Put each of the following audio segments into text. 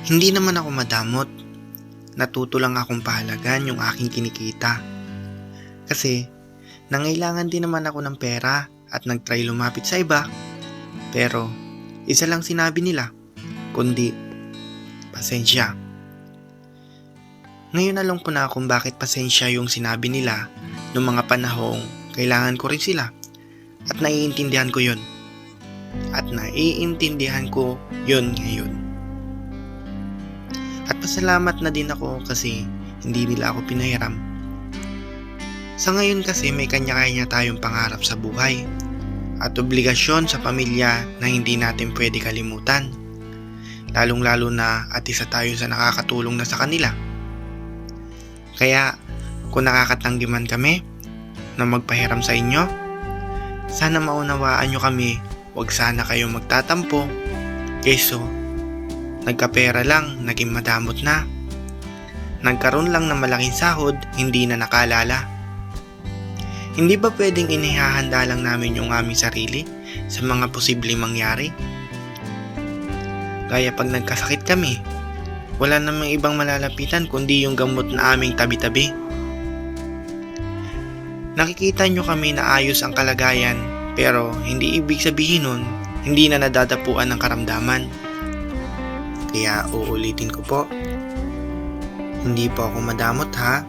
Hindi naman ako madamot. Natuto lang akong pahalagan yung aking kinikita. Kasi, nangailangan din naman ako ng pera at nagtry lumapit sa iba. Pero, isa lang sinabi nila, kundi, pasensya. Ngayon alam ko na kung bakit pasensya yung sinabi nila noong mga panahong kailangan ko rin sila. At naiintindihan ko yun. At naiintindihan ko yun ngayon. At pasalamat na din ako kasi hindi nila ako pinahiram. Sa ngayon kasi may kanya-kanya tayong pangarap sa buhay at obligasyon sa pamilya na hindi natin pwede kalimutan. Lalong-lalo na at isa tayo sa nakakatulong na sa kanila. Kaya kung nakakatanggi man kami na magpahiram sa inyo, sana maunawaan nyo kami, huwag sana kayong magtatampo. Keso, nagkapera lang, naging madamot na. Nagkaroon lang ng malaking sahod, hindi na nakalala. Hindi ba pwedeng inihahanda lang namin yung aming sarili sa mga posibleng mangyari? Gaya pag nagkasakit kami, wala namang ibang malalapitan kundi yung gamot na aming tabi-tabi. Nakikita nyo kami na ayos ang kalagayan, pero hindi ibig sabihin nun, hindi na nadadapuan ng karamdaman. Kaya uulitin ko po, hindi po ako madamot ha.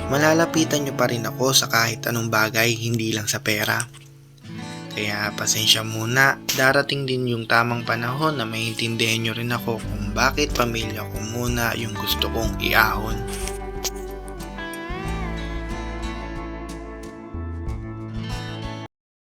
Malalapitan nyo pa rin ako sa kahit anong bagay, hindi lang sa pera. Kaya pasensya muna, darating din yung tamang panahon na maintindihan nyo rin ako kung bakit pamilya ko muna yung gusto kong iahon.